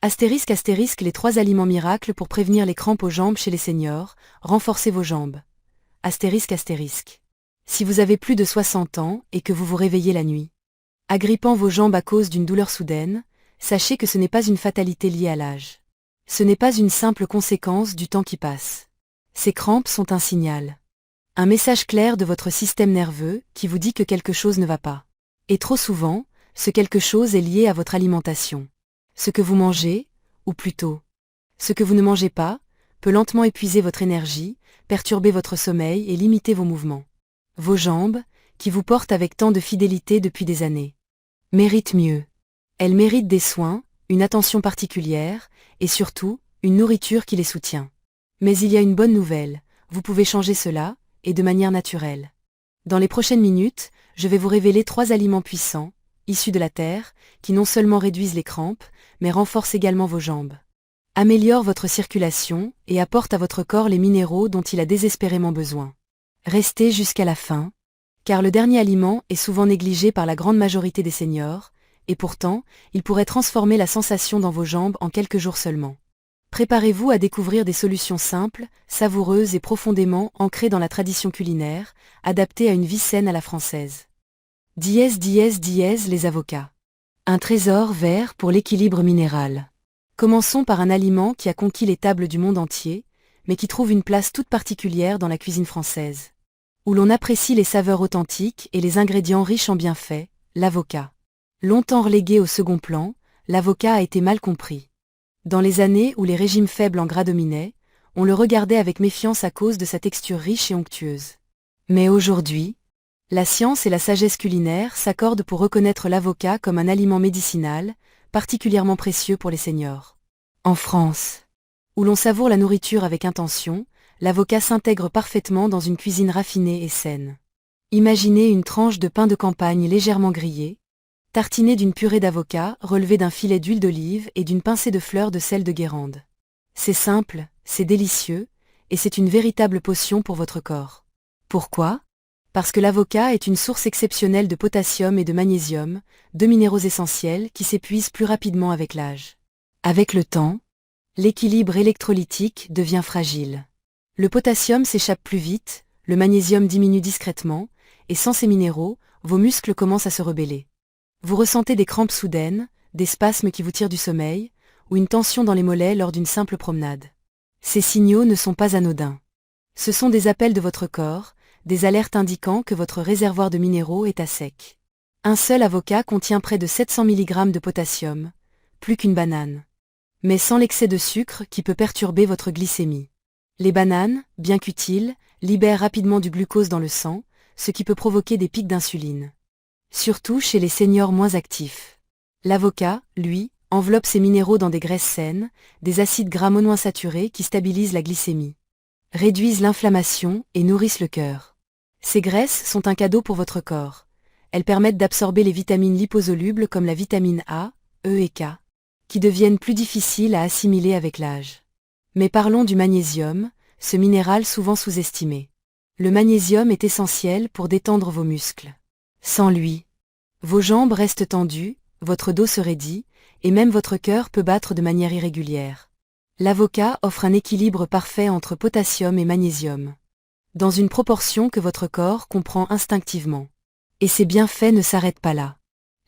Astérisque astérisque les 3 aliments miracles pour prévenir les crampes aux jambes chez les seniors, renforcez vos jambes. Astérisque astérisque. Si vous avez plus de 60 ans et que vous vous réveillez la nuit, agrippant vos jambes à cause d'une douleur soudaine, sachez que ce n'est pas une fatalité liée à l'âge. Ce n'est pas une simple conséquence du temps qui passe. Ces crampes sont un signal. Un message clair de votre système nerveux qui vous dit que quelque chose ne va pas. Et trop souvent, ce quelque chose est lié à votre alimentation. Ce que vous mangez, ou plutôt, ce que vous ne mangez pas, peut lentement épuiser votre énergie, perturber votre sommeil et limiter vos mouvements. Vos jambes, qui vous portent avec tant de fidélité depuis des années, méritent mieux. Elles méritent des soins, une attention particulière, et surtout, une nourriture qui les soutient. Mais il y a une bonne nouvelle, vous pouvez changer cela, et de manière naturelle. Dans les prochaines minutes, je vais vous révéler 3 aliments puissants, issus de la terre, qui non seulement réduisent les crampes, mais renforcent également vos jambes. Améliorent votre circulation et apportent à votre corps les minéraux dont il a désespérément besoin. Restez jusqu'à la fin, car le dernier aliment est souvent négligé par la grande majorité des seniors, et pourtant, il pourrait transformer la sensation dans vos jambes en quelques jours seulement. Préparez-vous à découvrir des solutions simples, savoureuses et profondément ancrées dans la tradition culinaire, adaptées à une vie saine à la française. Les avocats. Un trésor vert pour l'équilibre minéral. Commençons par un aliment qui a conquis les tables du monde entier, mais qui trouve une place toute particulière dans la cuisine française, où l'on apprécie les saveurs authentiques et les ingrédients riches en bienfaits, l'avocat. Longtemps relégué au second plan, l'avocat a été mal compris. Dans les années où les régimes faibles en gras dominaient, on le regardait avec méfiance à cause de sa texture riche et onctueuse. Mais aujourd'hui, la science et la sagesse culinaire s'accordent pour reconnaître l'avocat comme un aliment médicinal, particulièrement précieux pour les seniors. En France, où l'on savoure la nourriture avec intention, l'avocat s'intègre parfaitement dans une cuisine raffinée et saine. Imaginez une tranche de pain de campagne légèrement grillée, tartinée d'une purée d'avocat relevée d'un filet d'huile d'olive et d'une pincée de fleurs de sel de Guérande. C'est simple, c'est délicieux, et c'est une véritable potion pour votre corps. Pourquoi ? Parce que l'avocat est une source exceptionnelle de potassium et de magnésium, 2 minéraux essentiels qui s'épuisent plus rapidement avec l'âge. Avec le temps, l'équilibre électrolytique devient fragile. Le potassium s'échappe plus vite, le magnésium diminue discrètement, et sans ces minéraux, vos muscles commencent à se rebeller. Vous ressentez des crampes soudaines, des spasmes qui vous tirent du sommeil, ou une tension dans les mollets lors d'une simple promenade. Ces signaux ne sont pas anodins. Ce sont des appels de votre corps, des alertes indiquant que votre réservoir de minéraux est à sec. Un seul avocat contient près de 700 mg de potassium, plus qu'une banane. Mais sans l'excès de sucre qui peut perturber votre glycémie. Les bananes, bien qu'utiles, libèrent rapidement du glucose dans le sang, ce qui peut provoquer des pics d'insuline. Surtout chez les seniors moins actifs. L'avocat, lui, enveloppe ses minéraux dans des graisses saines, des acides gras monoinsaturés qui stabilisent la glycémie, réduisent l'inflammation et nourrissent le cœur. Ces graisses sont un cadeau pour votre corps. Elles permettent d'absorber les vitamines liposolubles comme la vitamine A, E et K, qui deviennent plus difficiles à assimiler avec l'âge. Mais parlons du magnésium, ce minéral souvent sous-estimé. Le magnésium est essentiel pour détendre vos muscles. Sans lui, vos jambes restent tendues, votre dos se raidit, et même votre cœur peut battre de manière irrégulière. L'avocat offre un équilibre parfait entre potassium et magnésium, dans une proportion que votre corps comprend instinctivement. Et ces bienfaits ne s'arrêtent pas là.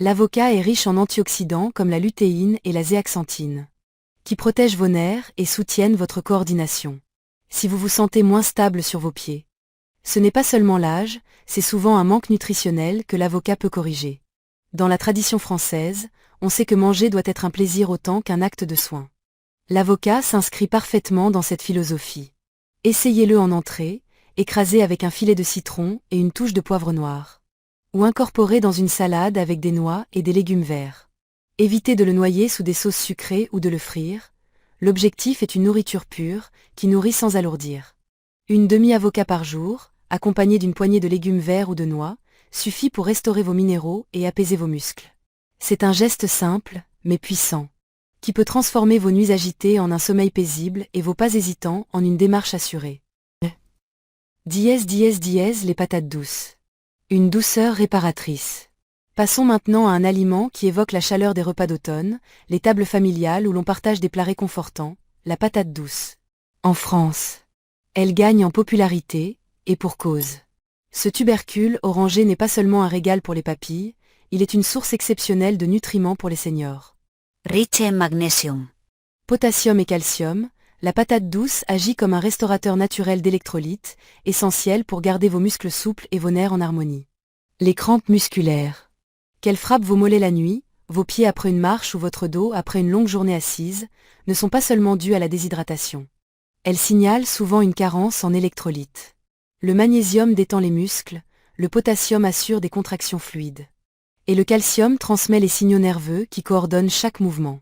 L'avocat est riche en antioxydants comme la lutéine et la zéaxanthine, qui protègent vos nerfs et soutiennent votre coordination. Si vous vous sentez moins stable sur vos pieds, ce n'est pas seulement l'âge, c'est souvent un manque nutritionnel que l'avocat peut corriger. Dans la tradition française, on sait que manger doit être un plaisir autant qu'un acte de soin. L'avocat s'inscrit parfaitement dans cette philosophie. Essayez-le en entrée, écrasé avec un filet de citron et une touche de poivre noir. Ou incorporé dans une salade avec des noix et des légumes verts. Évitez de le noyer sous des sauces sucrées ou de le frire. L'objectif est une nourriture pure, qui nourrit sans alourdir. Une demi-avocat par jour, accompagnée d'une poignée de légumes verts ou de noix, suffit pour restaurer vos minéraux et apaiser vos muscles. C'est un geste simple, mais puissant, qui peut transformer vos nuits agitées en un sommeil paisible et vos pas hésitants en une démarche assurée. Les patates douces. Une douceur réparatrice. Passons maintenant à un aliment qui évoque la chaleur des repas d'automne, les tables familiales où l'on partage des plats réconfortants, la patate douce. En France, elle gagne en popularité, et pour cause. Ce tubercule orangé n'est pas seulement un régal pour les papilles, il est une source exceptionnelle de nutriments pour les seniors. Rich en magnesium. Potassium et calcium, la patate douce agit comme un restaurateur naturel d'électrolytes, essentiel pour garder vos muscles souples et vos nerfs en harmonie. Les crampes musculaires. Qu'elles frappent vos mollets la nuit, vos pieds après une marche ou votre dos après une longue journée assise, ne sont pas seulement dues à la déshydratation. Elles signalent souvent une carence en électrolytes. Le magnésium détend les muscles, le potassium assure des contractions fluides. Et le calcium transmet les signaux nerveux qui coordonnent chaque mouvement.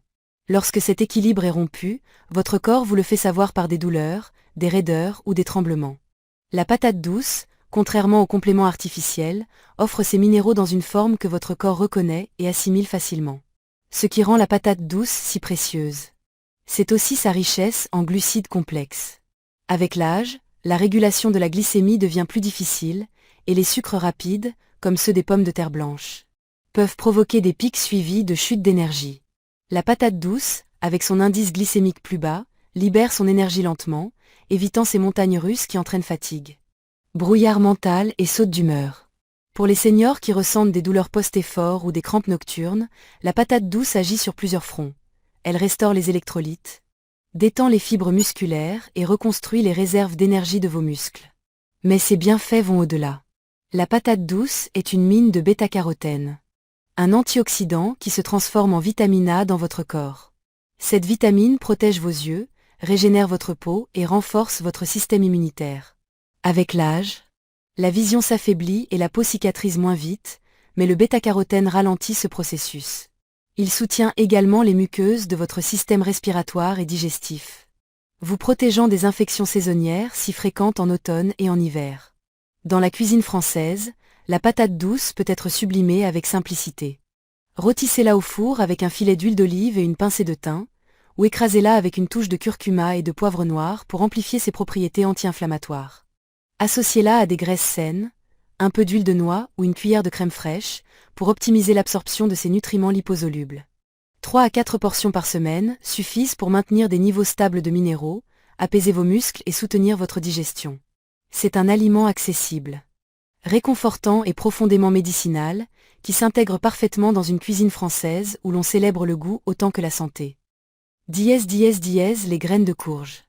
Lorsque cet équilibre est rompu, votre corps vous le fait savoir par des douleurs, des raideurs ou des tremblements. La patate douce, contrairement aux compléments artificiels, offre ces minéraux dans une forme que votre corps reconnaît et assimile facilement. Ce qui rend la patate douce si précieuse. C'est aussi sa richesse en glucides complexes. Avec l'âge, la régulation de la glycémie devient plus difficile, et les sucres rapides, comme ceux des pommes de terre blanches, peuvent provoquer des pics suivis de chutes d'énergie. La patate douce, avec son indice glycémique plus bas, libère son énergie lentement, évitant ces montagnes russes qui entraînent fatigue, brouillard mental et saute d'humeur. Pour les seniors qui ressentent des douleurs post-effort ou des crampes nocturnes, la patate douce agit sur plusieurs fronts. Elle restaure les électrolytes, détend les fibres musculaires et reconstruit les réserves d'énergie de vos muscles. Mais ses bienfaits vont au-delà. La patate douce est une mine de bêta-carotène, un antioxydant qui se transforme en vitamine A dans votre corps. Cette vitamine protège vos yeux, régénère votre peau et renforce votre système immunitaire. Avec l'âge, la vision s'affaiblit et la peau cicatrise moins vite, mais le bêta-carotène ralentit ce processus. Il soutient également les muqueuses de votre système respiratoire et digestif, vous protégeant des infections saisonnières si fréquentes en automne et en hiver. Dans la cuisine française, la patate douce peut être sublimée avec simplicité. Rôtissez-la au four avec un filet d'huile d'olive et une pincée de thym, ou écrasez-la avec une touche de curcuma et de poivre noir pour amplifier ses propriétés anti-inflammatoires. Associez-la à des graisses saines, un peu d'huile de noix ou une cuillère de crème fraîche, pour optimiser l'absorption de ces nutriments liposolubles. 3 à 4 portions par semaine suffisent pour maintenir des niveaux stables de minéraux, apaiser vos muscles et soutenir votre digestion. C'est un aliment accessible, réconfortant et profondément médicinal, qui s'intègre parfaitement dans une cuisine française où l'on célèbre le goût autant que la santé. Les graines de courge.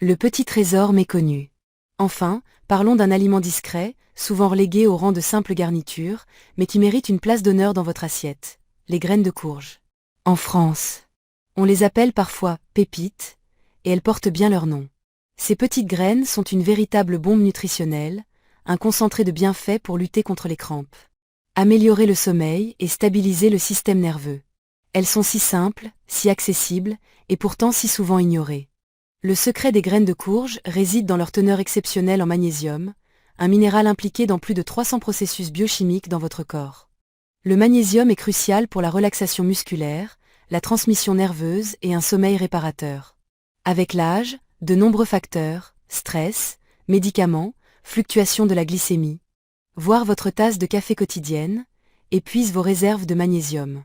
Le petit trésor méconnu. Enfin, parlons d'un aliment discret, souvent relégué au rang de simple garniture, mais qui mérite une place d'honneur dans votre assiette, les graines de courge. En France, on les appelle parfois pépites, et elles portent bien leur nom. Ces petites graines sont une véritable bombe nutritionnelle, un concentré de bienfaits pour lutter contre les crampes, améliorer le sommeil et stabiliser le système nerveux. Elles sont si simples, si accessibles, et pourtant si souvent ignorées. Le secret des graines de courge réside dans leur teneur exceptionnelle en magnésium, un minéral impliqué dans plus de 300 processus biochimiques dans votre corps. Le magnésium est crucial pour la relaxation musculaire, la transmission nerveuse et un sommeil réparateur. Avec l'âge, de nombreux facteurs, stress, médicaments, fluctuation de la glycémie, voire votre tasse de café quotidienne, épuisent vos réserves de magnésium.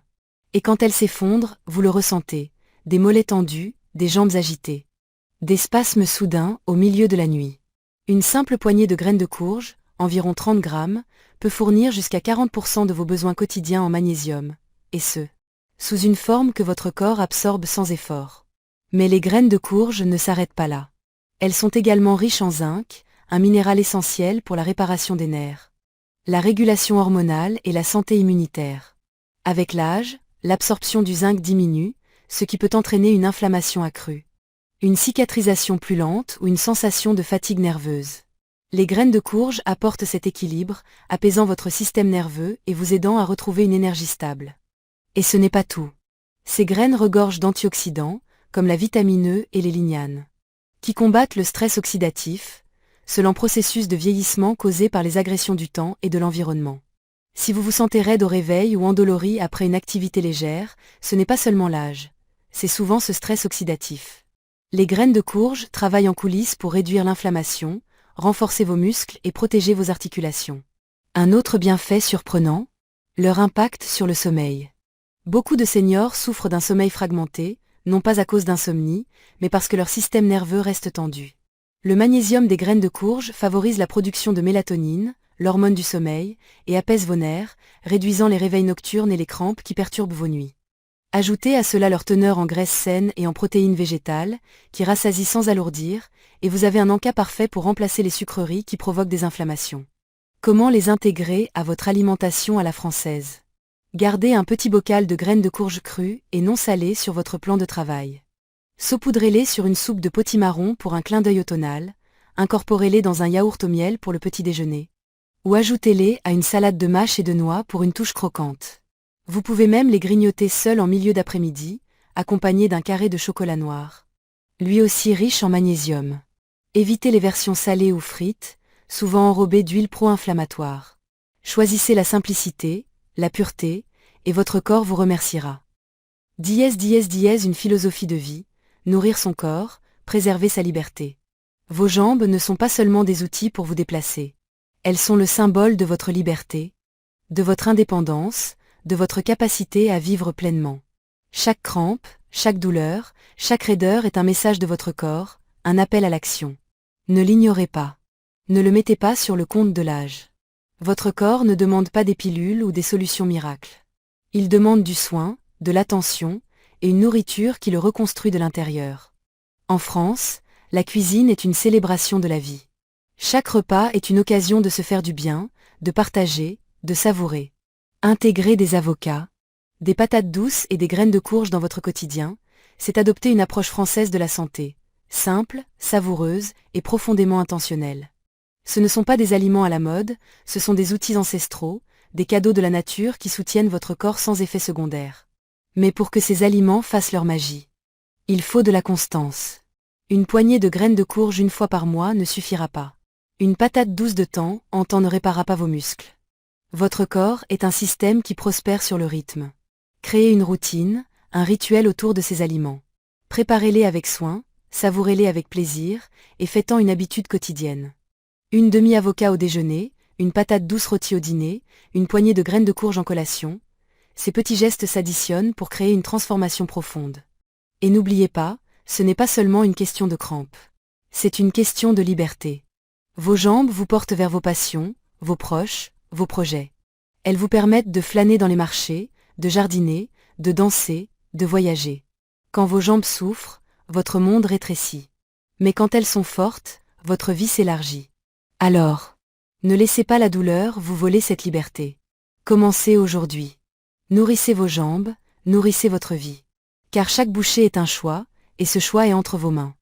Et quand elles s'effondrent, vous le ressentez, des mollets tendus, des jambes agitées, des spasmes soudains au milieu de la nuit. Une simple poignée de graines de courge, environ 30 grammes, peut fournir jusqu'à 40% de vos besoins quotidiens en magnésium, et ce, sous une forme que votre corps absorbe sans effort. Mais les graines de courge ne s'arrêtent pas là. Elles sont également riches en zinc, un minéral essentiel pour la réparation des nerfs, la régulation hormonale et la santé immunitaire. Avec l'âge, l'absorption du zinc diminue, ce qui peut entraîner une inflammation accrue, une cicatrisation plus lente ou une sensation de fatigue nerveuse. Les graines de courge apportent cet équilibre, apaisant votre système nerveux et vous aidant à retrouver une énergie stable. Et ce n'est pas tout. Ces graines regorgent d'antioxydants, comme la vitamine E et les lignanes, qui combattent le stress oxydatif, ce lent processus de vieillissement causé par les agressions du temps et de l'environnement. Si vous vous sentez raide au réveil ou endolori après une activité légère, ce n'est pas seulement l'âge, c'est souvent ce stress oxydatif. Les graines de courge travaillent en coulisses pour réduire l'inflammation, renforcer vos muscles et protéger vos articulations. Un autre bienfait surprenant, Leur impact sur le sommeil. Beaucoup de seniors souffrent d'un sommeil fragmenté, non pas à cause d'insomnie, mais parce que leur système nerveux reste tendu. Le magnésium des graines de courge favorise la production de mélatonine, l'hormone du sommeil, et apaise vos nerfs, réduisant les réveils nocturnes et les crampes qui perturbent vos nuits. Ajoutez à cela leur teneur en graisses saines et en protéines végétales, qui rassasient sans alourdir, et vous avez un encas parfait pour remplacer les sucreries qui provoquent des inflammations. Comment les intégrer à votre alimentation à la française? Gardez un petit bocal de graines de courge crues et non salées sur votre plan de travail. Saupoudrez-les sur une soupe de potimarron pour un clin d'œil automnal, incorporez-les dans un yaourt au miel pour le petit déjeuner. Ou ajoutez-les à une salade de mâches et de noix pour une touche croquante. Vous pouvez même les grignoter seuls en milieu d'après-midi, accompagnés d'un carré de chocolat noir. Lui aussi riche en magnésium. Évitez les versions salées ou frites, souvent enrobées d'huile pro-inflammatoire. Choisissez la simplicité, la pureté, et votre corps vous remerciera. Une philosophie de vie, nourrir son corps, préserver sa liberté. Vos jambes ne sont pas seulement des outils pour vous déplacer. Elles sont le symbole de votre liberté, de votre indépendance, de votre capacité à vivre pleinement. Chaque crampe, chaque douleur, chaque raideur est un message de votre corps, un appel à l'action. Ne l'ignorez pas. Ne le mettez pas sur le compte de l'âge. Votre corps ne demande pas des pilules ou des solutions miracles. Il demande du soin, de l'attention, et une nourriture qui le reconstruit de l'intérieur. En France, la cuisine est une célébration de la vie. Chaque repas est une occasion de se faire du bien, de partager, de savourer. Intégrer des avocats, des patates douces et des graines de courge dans votre quotidien, c'est adopter une approche française de la santé, simple, savoureuse et profondément intentionnelle. Ce ne sont pas des aliments à la mode, ce sont des outils ancestraux, des cadeaux de la nature qui soutiennent votre corps sans effet secondaire. Mais pour que ces aliments fassent leur magie, il faut de la constance. Une poignée de graines de courge une fois par mois ne suffira pas. Une patate douce de temps en temps ne réparera pas vos muscles. Votre corps est un système qui prospère sur le rythme. Créez une routine, un rituel autour de ces aliments. Préparez-les avec soin, savourez-les avec plaisir, et faites-en une habitude quotidienne. Une demi-avocat au déjeuner, une patate douce rôtie au dîner, une poignée de graines de courge en collation. Ces petits gestes s'additionnent pour créer une transformation profonde. Et n'oubliez pas, ce n'est pas seulement une question de crampe. C'est une question de liberté. Vos jambes vous portent vers vos passions, vos proches, vos projets. Elles vous permettent de flâner dans les marchés, de jardiner, de danser, de voyager. Quand vos jambes souffrent, votre monde rétrécit. Mais quand elles sont fortes, votre vie s'élargit. Alors, ne laissez pas la douleur vous voler cette liberté. Commencez aujourd'hui. Nourrissez vos jambes, nourrissez votre vie. Car chaque bouchée est un choix, et ce choix est entre vos mains.